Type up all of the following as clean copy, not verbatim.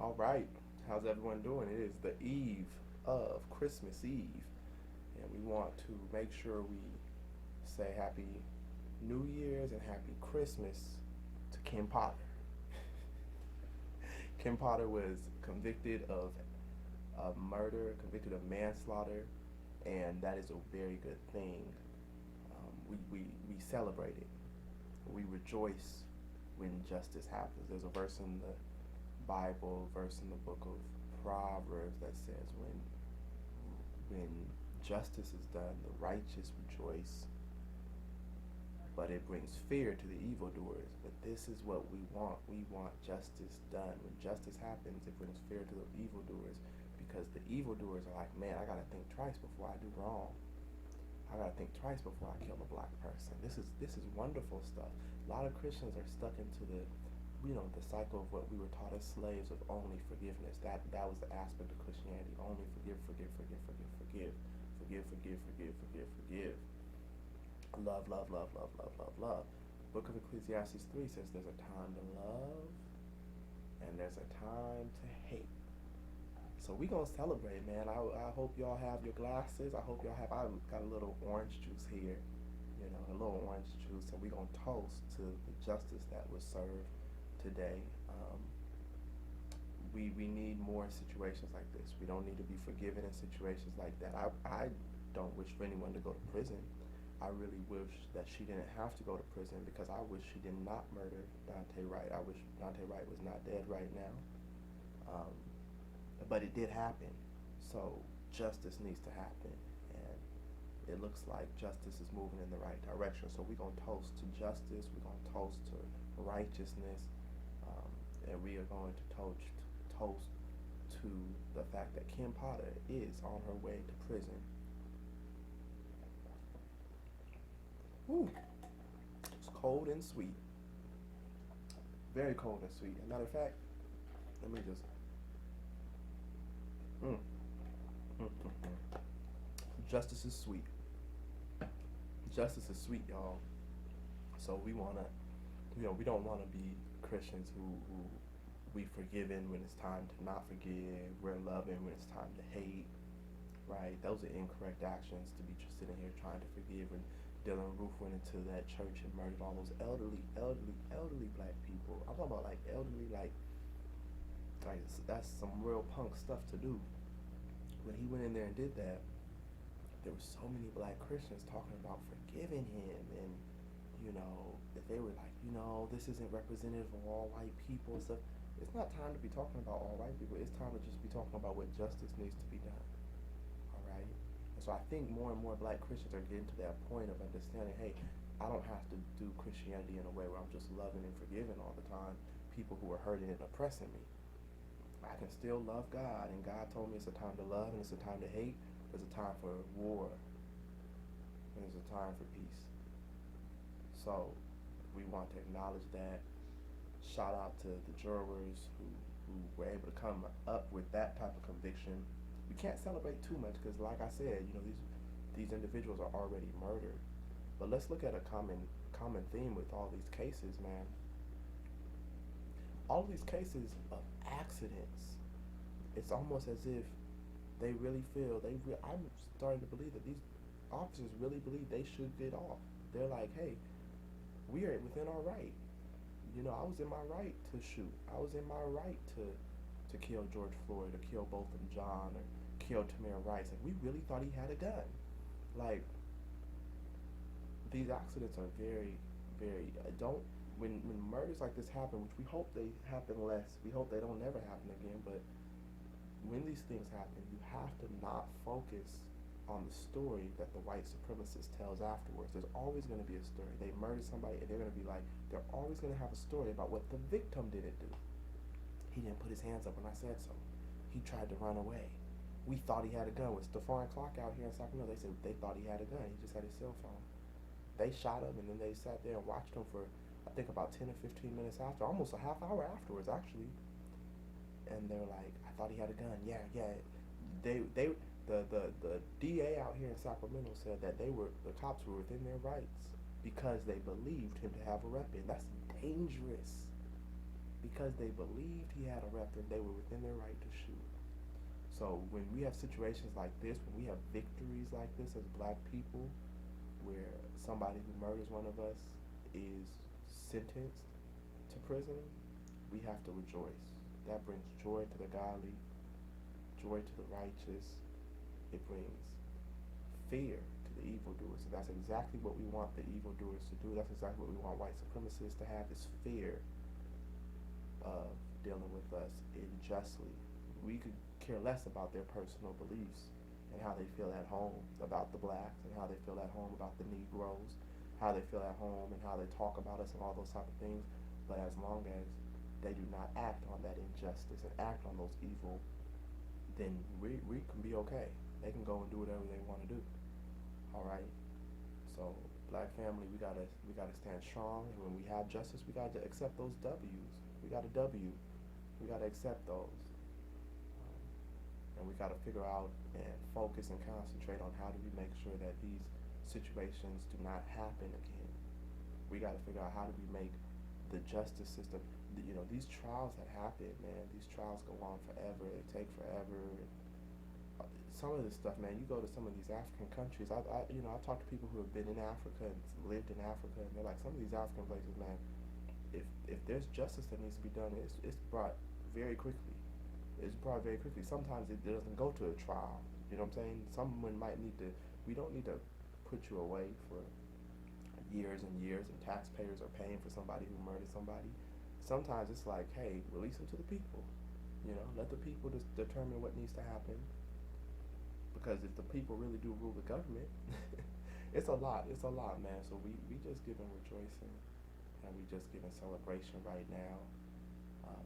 All right, how's everyone doing? It is the eve of Christmas Eve, and we want to make sure we say Happy New Year's and Happy Christmas to Kim Potter. Kim Potter was convicted of murder, convicted of manslaughter, and that is a very good thing. We celebrate it. We rejoice when justice happens. There's a verse in the Bible, verse in the book of Proverbs that says when justice is done, the righteous rejoice, but it brings fear to the evildoers. But this is what we want. We want justice done. When justice happens, it brings fear to the evildoers because the evildoers are like, man, I gotta think twice before I do wrong. I gotta think twice before I kill a black person. This is wonderful stuff. A lot of Christians are stuck into the cycle of what we were taught as slaves of only forgiveness. That was the aspect of Christianity. Only forgive, forgive, forgive, forgive, forgive, forgive, forgive, forgive, forgive, forgive. Love, love, love, love, love, love, love. Book of Ecclesiastes 3 says there's a time to love and there's a time to hate. So we gonna celebrate, man. I hope y'all have your glasses. I hope y'all have. I got a little orange juice here, a little orange juice, and we gonna toast to the justice that was served today. We need more situations like this. We don't need to be forgiven in situations like that. I don't wish for anyone to go to prison. I really wish that she didn't have to go to prison because I wish she did not murder Dante Wright. I wish Dante Wright was not dead right now. But it did happen. So justice needs to happen. And it looks like justice is moving in the right direction. So we're going to toast to justice. We're going to toast to righteousness. And we are going to toast to the fact that Kim Potter is on her way to prison. Woo. It's cold and sweet. Very cold and sweet. As a matter of fact, let me just. Justice is sweet. Justice is sweet, y'all. So we wanna, we don't want to be Christians who we forgiven when it's time to not forgive. We're loving when it's time to hate. Right? Those are incorrect actions to be just sitting here trying to forgive. And Dylan Roof went into that church and murdered all those elderly black people. I'm talking about like elderly, like that's some real punk stuff to do. When he went in there and did that, there were so many black Christians talking about forgiving him, and that they were like, this isn't representative of all white people and stuff. It's not time to be talking about all white people. It's time to just be talking about what justice needs to be done. All right. And so I think more and more black Christians are getting to that point of understanding, hey, I don't have to do Christianity in a way where I'm just loving and forgiving all the time people who are hurting and oppressing me. I can still love God, and God told me it's a time to love and it's a time to hate. There's a time for war and there's a time for peace. So we want to acknowledge that. Shout out to the jurors who were able to come up with that type of conviction. We can't celebrate too much because, like I said, these individuals are already murdered. But let's look at a common theme with all these cases, man. All of these cases of accidents, it's almost as if they really feel, I'm starting to believe that these officers really believe they should get off. They're like, hey, we are within our right. I was in my right to shoot. I was in my right to kill George Floyd or kill Botham Jean or kill Tamir Rice. Like, we really thought he had a gun. Like, these accidents are very, very, when murders like this happen, which we hope they happen less, we hope they don't never happen again, but when these things happen, you have to not focus on the story that the white supremacist tells afterwards. There's always going to be a story. They murdered somebody, and they're going to be like, they're always going to have a story about what the victim didn't do. He didn't put his hands up when I said so. He tried to run away. We thought he had a gun. With Stephon Clark out here in Sacramento, they said they thought he had a gun. He just had his cell phone. They shot him, and then they sat there and watched him for, I think, about 10 or 15 minutes after, almost a half hour afterwards, actually. And they're like, I thought he had a gun. Yeah. The DA out here in Sacramento said that the cops were within their rights because they believed him to have a weapon. That's dangerous. because they believed he had a weapon, they were within their right to shoot. So when we have situations like this, when we have victories like this as black people, where somebody who murders one of us is sentenced to prison, we have to rejoice. That brings joy to the godly, joy to the righteous. It brings fear to the evildoers. So that's exactly what we want the evildoers to do. That's exactly what we want white supremacists to have, is fear of dealing with us unjustly. We could care less about their personal beliefs and how they feel at home about the blacks, and how they feel at home about the Negroes, how they feel at home and how they talk about us and all those type of things. But as long as they do not act on that injustice and act on those evil, then we can be okay. They can go and do whatever they want to do. All right. So black family, we gotta stand strong, and when we have justice, we gotta accept those W's. We got a W. We gotta accept those, and we gotta figure out and focus and concentrate on how do we make sure that these situations do not happen again. We gotta figure out how do we make the justice system. These trials that happen, man. These trials go on forever. They take forever. Some of this stuff, man, you go to some of these African countries. I talk to people who have been in Africa and lived in Africa, and they're like, some of these African places, man, if there's justice that needs to be done, it's brought very quickly. It's brought very quickly. Sometimes it doesn't go to a trial. You know what I'm saying? Someone might need to. We don't need to put you away for years and years, and taxpayers are paying for somebody who murdered somebody. Sometimes it's like, hey, release them to the people. Let the people just determine what needs to happen. Because if the people really do rule the government, it's a lot, man. So we just giving rejoicing, and we just giving celebration right now.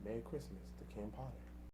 Merry Christmas to Kim Potter.